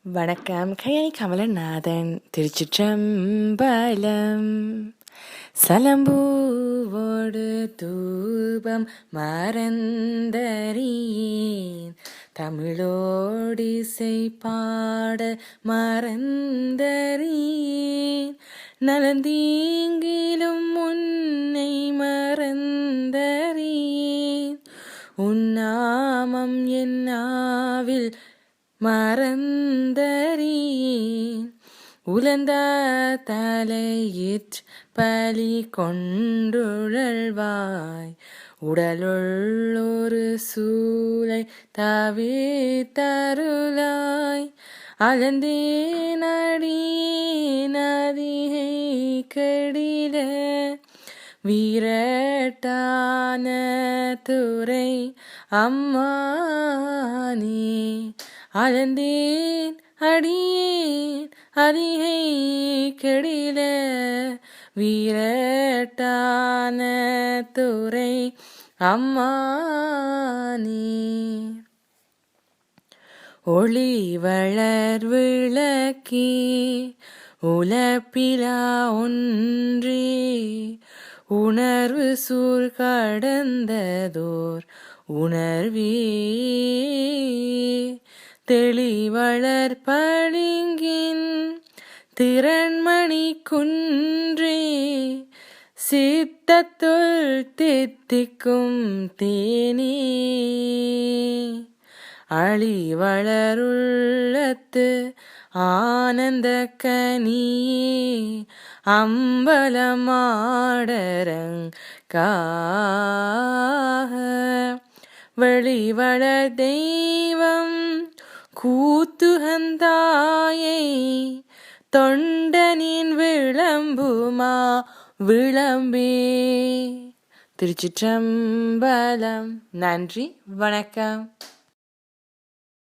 வணக்கம். கையை கமலநாதன். திருச்சிற்றம்பலம். சலம்பூவோடு தூபம் மறந்தறியேன், தமிழோடிசை பாட மறந்தறியேன், நலந்தீங்கிலும் உன்னை மறந்தறியேன், உன்னாமம் என் நாவில் மறந்தறியேன், உலர்ந்த தலையிற் பலி கொண்டுழல்வாய், உடலுள்ளொரு சூலை தவிர்த்தருளாய், அலந்தேன் அடியேன் அதிகை கெடில, வீரட்டான துறை அம்மானே, அலந்தேன் அடியேன் அதிகை கெடில, வீரட்டான துறை அம்மானே, ஒளி வளர் விளக்கே உலப்பிலா ஒன்றே, உணர்வு சூழ் கடந்ததோர் உணர்வே, தெளிவளர் பளிங்கின் திறன்மணி குன்றே, சித்தத்துள் தித்திக்கும் தேனே, அழிவளருள்ளத்து ஆனந்த கனியே, அம்பலமாடரங்காக வெளிவளர் தெய்வம் கூத்துகந்தாயை, தொண்டனின் விளம்புமா விளம்பே. திருச்சிற்றம்பலம். நன்றி, வணக்கம்.